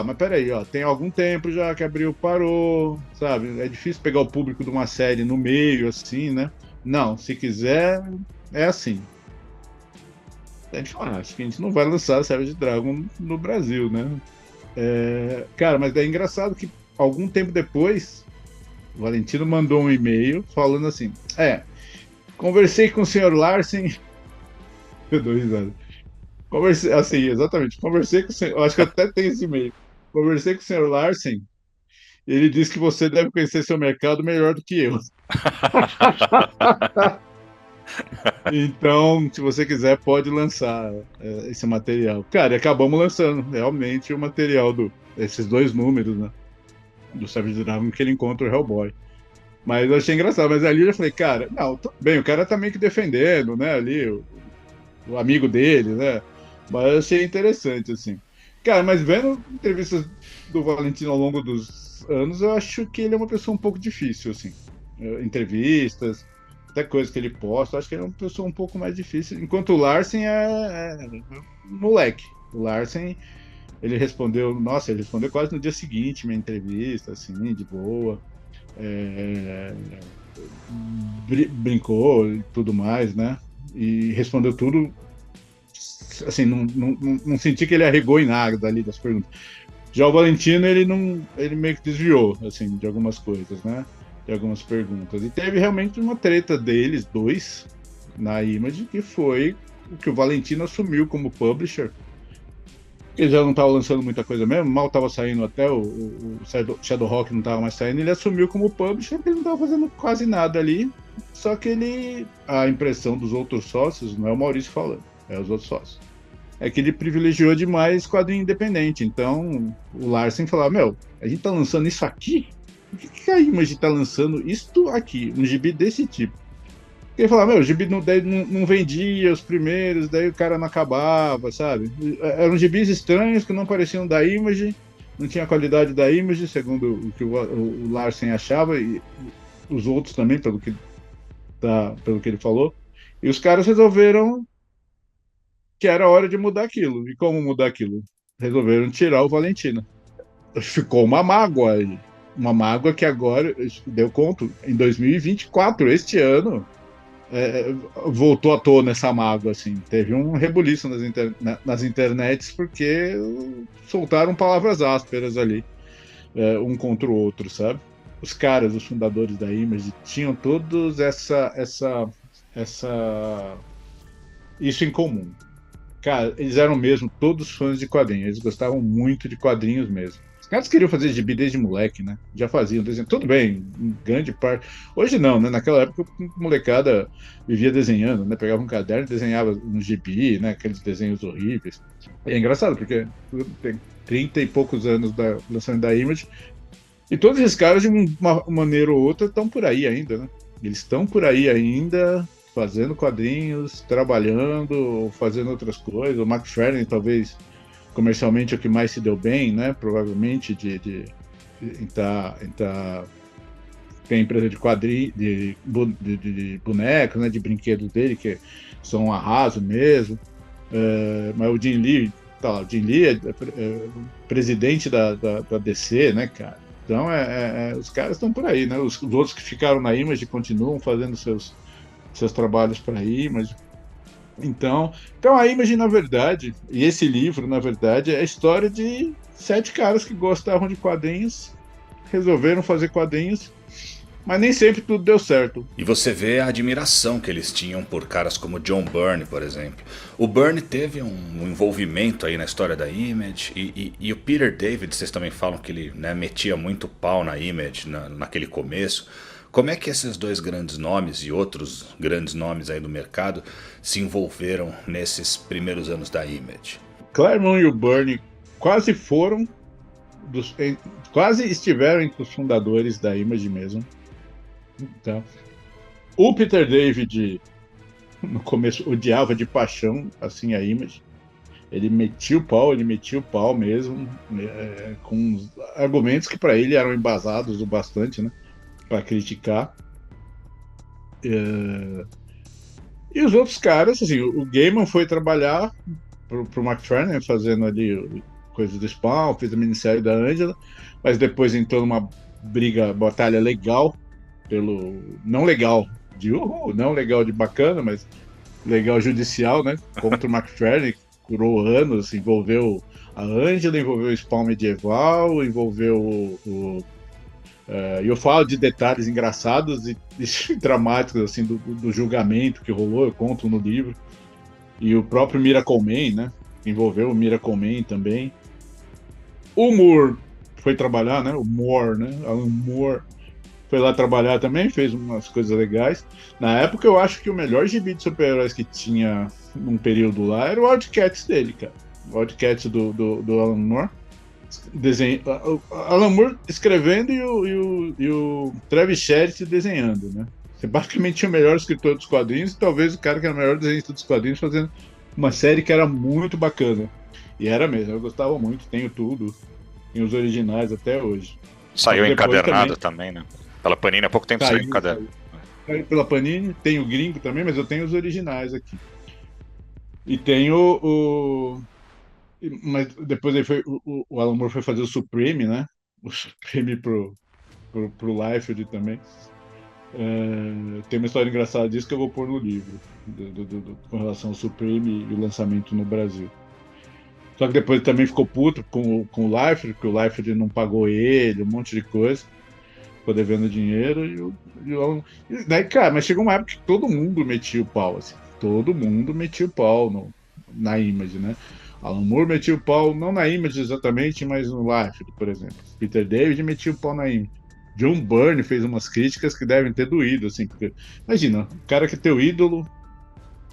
Mas peraí, tem algum tempo já que Abril parou, sabe? É difícil pegar o público de uma série no meio, assim, né? Não, se quiser, é assim. A gente fala, acho que a gente não vai lançar Savage Dragon no Brasil, né? Cara, mas é engraçado que algum tempo depois, o Valentino mandou um e-mail falando assim, conversei com o Sr. Larsen, eu dou risada. Conversei, assim, exatamente, conversei com o senhor, acho que até tem esse e-mail. Conversei com o Sr. Larsen, e ele disse que você deve conhecer seu mercado melhor do que eu. Então, se você quiser, pode lançar esse material. Cara, e acabamos lançando realmente o material esses 2 números, né? Do Savage Dragon que ele encontra o Hellboy. Mas eu achei engraçado. Mas ali eu já falei, cara, não, tudo bem, o cara tá meio que defendendo, né? Ali, o amigo dele, né? Mas eu achei interessante, assim. Cara, mas vendo entrevistas do Valentino ao longo dos anos, eu acho que ele é uma pessoa um pouco difícil, assim. Entrevistas, até coisas que ele posta, eu acho que ele é uma pessoa um pouco mais difícil. Enquanto o Larsen é moleque. O Larsen, ele respondeu quase no dia seguinte minha entrevista, assim, de boa. Brincou e tudo mais, né? E respondeu tudo. Assim, não senti que ele arregou em nada ali das perguntas. Já o Valentino, ele meio que desviou, assim, de algumas coisas, né? De algumas perguntas. E teve realmente uma treta deles, 2, na Image, que foi o que o Valentino assumiu como publisher. Ele já não estava lançando muita coisa mesmo, mal estava saindo até o Shadowhawk não estava mais saindo, ele assumiu como publisher, porque ele não estava fazendo quase nada ali, só que a impressão dos outros sócios, não é o Maurício falando, é os outros sócios, é que ele privilegiou demais quadrinho independente. Então o Larsen falava, a gente tá lançando isso aqui? Por que a Image tá lançando isto aqui, um gibi desse tipo? Ele falava, o gibi não vendia os primeiros, daí o cara não acabava, sabe? Eram gibis estranhos que não pareciam da Image, não tinha a qualidade da Image, segundo o que o Larsen achava, e os outros também, pelo que ele falou. E os caras resolveram que era hora de mudar aquilo. E como mudar aquilo? Resolveram tirar o Valentino. Ficou uma mágoa aí. Uma mágoa que agora, deu conta, em 2024, este ano, voltou à tona essa mágoa, assim. Teve um rebuliço nas internets porque soltaram palavras ásperas ali, um contra o outro, sabe? Os caras, os fundadores da Image, tinham todos isso em comum. Cara, eles eram mesmo todos fãs de quadrinhos, eles gostavam muito de quadrinhos mesmo. Os caras queriam fazer gibi desde moleque, né? Já faziam desenho. Tudo bem, em grande parte. Hoje não, né? Naquela época a molecada vivia desenhando, né? Pegava um caderno e desenhava um gibi, né? Aqueles desenhos horríveis. E é engraçado, porque tem 30 e poucos anos da lançamento da Image, e todos esses caras, de uma maneira ou outra, estão por aí ainda, né? Eles estão por aí ainda, fazendo quadrinhos, trabalhando, fazendo outras coisas. O McFarlane, talvez, comercialmente, é o que mais se deu bem, né? Provavelmente, tem a empresa de quadrinhos, de bonecos, né? De brinquedos dele, que são arraso mesmo. Mas o Jim Lee, o Jim Lee é presidente da DC, né, cara? Então, os caras estão por aí, né? Os outros que ficaram na Image continuam fazendo seus trabalhos para a Image. Então a Image, na verdade, e esse livro, na verdade, é a história de 7 caras que gostavam de quadrinhos, resolveram fazer quadrinhos, mas nem sempre tudo deu certo. E você vê a admiração que eles tinham por caras como John Byrne, por exemplo. O Byrne teve um envolvimento aí na história da Image, e o Peter David, vocês também falam que ele, né, metia muito pau na Image naquele começo. Como é que esses 2 grandes nomes e outros grandes nomes aí do mercado se envolveram nesses primeiros anos da Image? Claremont e o Byrne quase estiveram entre os fundadores da Image mesmo. Então, o Peter David no começo odiava de paixão, assim, a Image. Ele metia o pau mesmo, com argumentos que para ele eram embasados o bastante, né, para criticar. E os outros caras, assim, o Gaiman foi trabalhar pro McFarlane, fazendo ali coisas do Spawn, fez a minissérie da Angela, mas depois entrou numa batalha legal, não legal não legal de bacana, mas legal judicial, né, contra o McFarlane, curou anos, envolveu a Angela, envolveu o Spawn medieval, envolveu e eu falo de detalhes engraçados e dramáticos assim do julgamento que rolou, eu conto no livro. E o próprio Miracle Man, né? Envolveu o Miracle Man também. O Moore foi trabalhar, né? O Moore, né? Alan Moore foi lá trabalhar também, fez umas coisas legais. Na época eu acho que o melhor gibi de super-heróis que tinha num período lá era o Wildcats dele, cara. O Wildcats do Alan Moore. Alan Moore escrevendo e o Travis Sherritt desenhando, né? Você basicamente tinha o melhor escritor dos quadrinhos e talvez o cara que era o melhor desenhista dos quadrinhos fazendo uma série que era muito bacana. E era mesmo, eu gostava muito, tenho tudo, tenho os originais até hoje. Saiu encadernado também, né? Pela Panini há pouco tempo saiu encadernado. Saiu pela Panini, tem o gringo também, mas eu tenho os originais aqui. E tenho mas depois aí o Alan Moore foi fazer o Supreme, né? O Supreme pro Liefeld também. Tem uma história engraçada disso que eu vou pôr no livro, com relação ao Supreme e o lançamento no Brasil. Só que depois ele também ficou puto com o Liefeld, porque o Liefeld não pagou ele, um monte de coisa, ficou devendo dinheiro. Daí, cara, mas chegou uma época que todo mundo metia o pau, assim. Todo mundo metia o pau na Image, né? Alan Moore metia o pau, não na Image exatamente, mas no Liefeld, por exemplo. Peter David metia o pau na Image. John Byrne fez umas críticas que devem ter doído, assim, porque, imagina, o cara que é teu ídolo,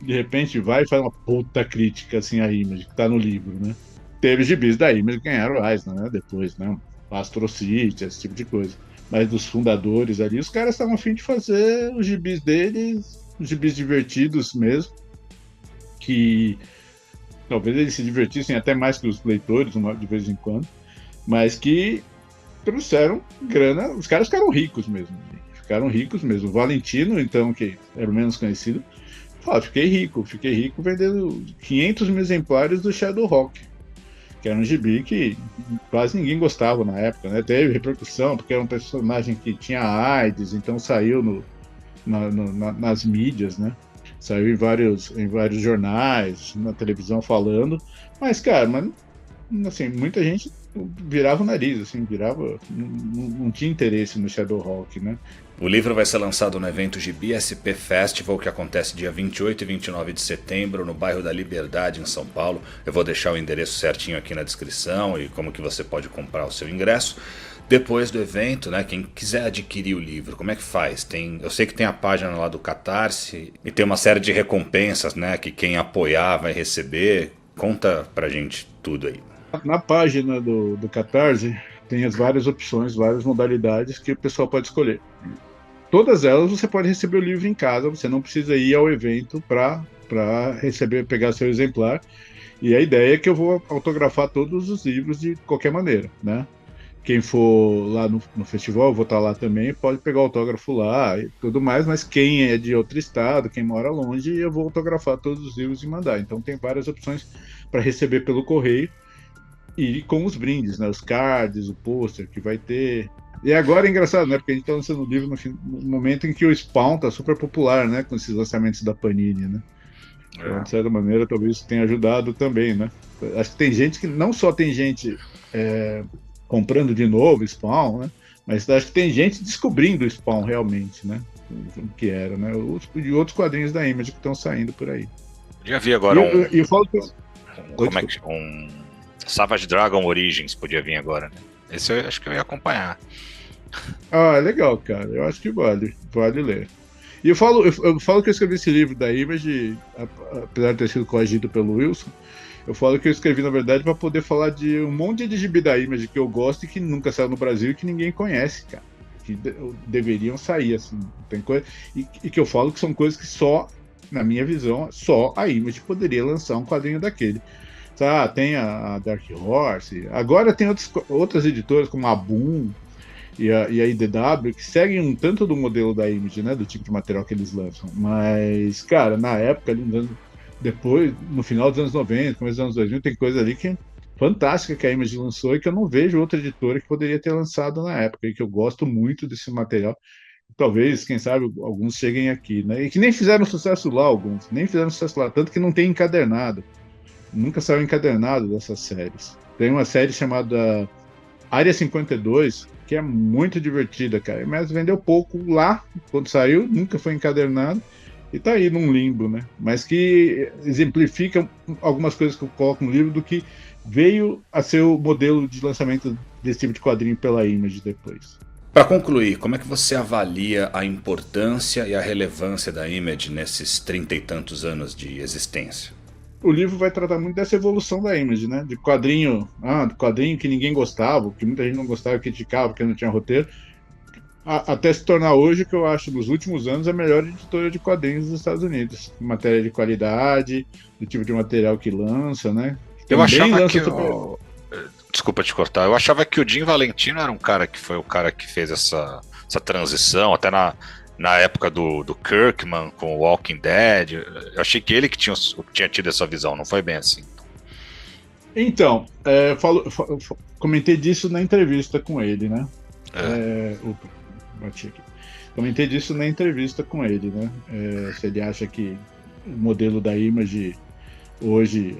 de repente vai e faz uma puta crítica, assim, à Image, que tá no livro, né? Teve gibis da Image que ganharam Eisner, né? Depois, né? Astro City, esse tipo de coisa. Mas dos fundadores ali, os caras estavam a fim de fazer os gibis deles, os gibis divertidos mesmo, que talvez eles se divertissem até mais que os leitores, de vez em quando, mas que trouxeram grana, os caras ficaram ricos mesmo. O Valentino, então, que era o menos conhecido, fala, fiquei rico vendendo 500 mil exemplares do Shadowhawk, que era um gibi que quase ninguém gostava na época, né? Teve repercussão, porque era um personagem que tinha AIDS, então saiu nas mídias, né? Saiu em vários jornais, na televisão falando, mas, cara, assim, muita gente virava o nariz, assim, não tinha interesse no Shadowhawk, né? O livro vai ser lançado no evento Gibi SP Festival, que acontece dia 28 e 29 de setembro, no bairro da Liberdade, em São Paulo. Eu vou deixar o endereço certinho aqui na descrição e como que você pode comprar o seu ingresso. Depois do evento, né, quem quiser adquirir o livro, como é que faz? Eu sei que tem a página lá do Catarse e tem uma série de recompensas, né, que quem apoiar vai receber. Conta pra gente tudo aí. Na página do Catarse tem as várias opções, várias modalidades que o pessoal pode escolher. Todas elas você pode receber o livro em casa, você não precisa ir ao evento para pegar seu exemplar. E a ideia é que eu vou autografar todos os livros de qualquer maneira, né? Quem for lá no festival, eu vou estar lá também, pode pegar o autógrafo lá e tudo mais, mas quem é de outro estado, quem mora longe, eu vou autografar todos os livros e mandar. Então tem várias opções para receber pelo correio e com os brindes, né? Os cards, o pôster que vai ter. E agora é engraçado, né? Porque a gente está lançando o livro no momento em que o Spawn tá super popular, né? Com esses lançamentos da Panini, né? Então, de certa maneira, talvez isso tenha ajudado também, né? Acho que tem gente que não só tem gente comprando de novo Spawn, né? Mas acho que tem gente descobrindo o Spawn realmente, né? O que era, né? E outros quadrinhos da Image que estão saindo por aí. Já vi agora eu falo que... um Savage Dragon Origins podia vir agora, né? Esse eu acho que eu ia acompanhar. Ah, legal, cara. Eu acho que vale ler. E eu falo que eu escrevi esse livro da Image, apesar de ter sido coagido pelo Wilson, eu falo que eu escrevi, na verdade, para poder falar de um monte de gibi da Image que eu gosto e que nunca saiu no Brasil e que ninguém conhece, cara. Que deveriam sair, assim. Tem coisa, e que eu falo que são coisas que só na minha visão, só a Image poderia lançar um quadrinho daquele. Tá, tem a Dark Horse, agora tem outras editoras como a Boom e a IDW que seguem um tanto do modelo da Image, né, do tipo de material que eles lançam. Mas, cara, na época, ali, depois, no final dos anos 90, começo dos anos 2000, tem coisa ali que é fantástica que a Image lançou e que eu não vejo outra editora que poderia ter lançado na época, e que eu gosto muito desse material. Talvez, quem sabe, alguns cheguem aqui, né? E que nem fizeram sucesso lá, alguns, nem fizeram sucesso lá, tanto que não tem encadernado. Nunca saiu encadernado dessas séries. Tem uma série chamada Área 52, que é muito divertida, cara. Mas vendeu pouco lá, quando saiu, nunca foi encadernado. E tá aí num limbo, né? Mas que exemplifica algumas coisas que eu coloco no livro do que veio a ser o modelo de lançamento desse tipo de quadrinho pela Image depois. Para concluir, como é que você avalia a importância e a relevância da Image nesses 30 e tantos anos de existência? O livro vai tratar muito dessa evolução da Image, né? De quadrinho, do quadrinho que ninguém gostava, que muita gente não gostava, criticava porque não tinha roteiro, até se tornar hoje o que eu acho nos últimos anos a melhor editora de quadrinhos dos Estados Unidos. Matéria de qualidade, do tipo de material que lança, né? Eu achava que desculpa te cortar, eu achava que o Jim Valentino era um cara que foi o cara que fez essa transição, até na época do Kirkman com o Walking Dead. Eu achei que ele que tinha tido essa visão, não foi bem assim. Então, comentei disso na entrevista com ele, né? Opa, bati aqui. Comentei disso na entrevista com ele, né? Se ele acha que o modelo da Image hoje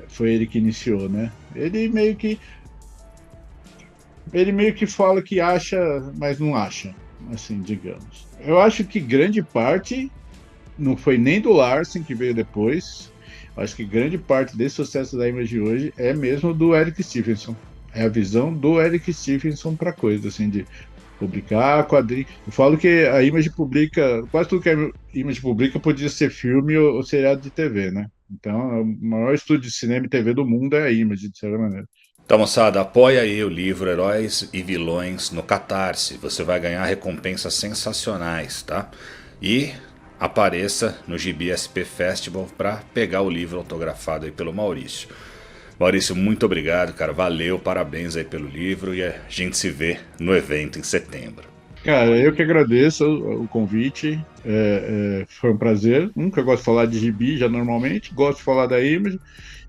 foi ele que iniciou, né? Ele meio que fala que acha, mas não acha, assim, digamos. Eu acho que grande parte não foi nem do Larsen, que veio depois. Eu acho que grande parte desse sucesso da Image hoje é mesmo do Eric Stephenson. É a visão do Eric Stephenson para coisa, assim, de publicar quadrinhos. Eu falo que a Image publica, quase tudo que a Image publica podia ser filme ou seriado de TV, né? Então, o maior estúdio de cinema e TV do mundo é a Image, de certa maneira. Então, moçada, apoia aí o livro Heróis e Vilões no Catarse. Você vai ganhar recompensas sensacionais, tá? E apareça no Gibi SP Festival para pegar o livro autografado aí pelo Maurício. Maurício, muito obrigado, cara. Valeu, parabéns aí pelo livro e a gente se vê no evento em setembro. Cara, eu que agradeço o convite. Foi um prazer. Nunca gosto de falar de gibi, já normalmente. Gosto de falar da Image.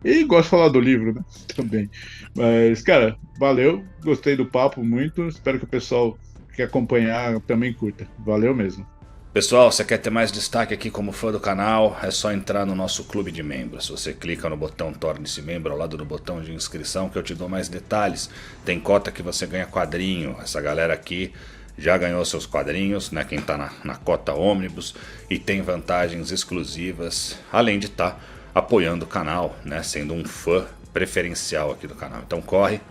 E gosto de falar do livro, né? Também. Mas, cara, valeu. Gostei do papo muito. Espero que o pessoal que acompanhar também curta. Valeu mesmo. Pessoal, você quer ter mais destaque aqui como fã do canal? É só entrar no nosso clube de membros. Você clica no botão Torne-se Membro ao lado do botão de inscrição que eu te dou mais detalhes. Tem cota que você ganha quadrinho. Essa galera aqui já ganhou seus quadrinhos, né? Quem tá na cota ônibus, e tem vantagens exclusivas, além de estar apoiando o canal, né? Sendo um fã preferencial aqui do canal. Então corre,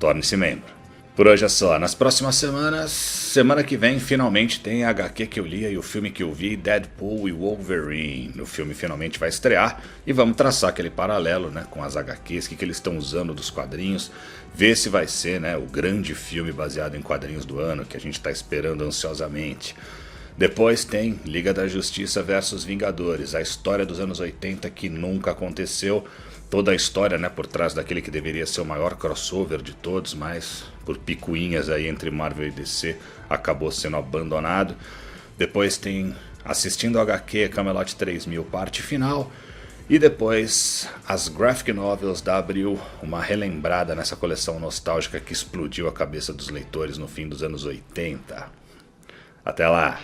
torne-se membro. Por hoje é só. Nas próximas semanas, semana que vem, finalmente tem a HQ que eu li e o filme que eu vi, Deadpool e Wolverine. O filme finalmente vai estrear e vamos traçar aquele paralelo, né, com as HQs, o que eles estão usando dos quadrinhos, ver se vai ser, né, o grande filme baseado em quadrinhos do ano que a gente está esperando ansiosamente. Depois tem Liga da Justiça versus Vingadores, a história dos anos 80 que nunca aconteceu. Toda a história, né, por trás daquele que deveria ser o maior crossover de todos, mas por picuinhas aí entre Marvel e DC acabou sendo abandonado. Depois tem Assistindo ao HQ Camelot 3000 parte final. E depois as Graphic Novels da Abril, uma relembrada nessa coleção nostálgica que explodiu a cabeça dos leitores no fim dos anos 80. Até lá!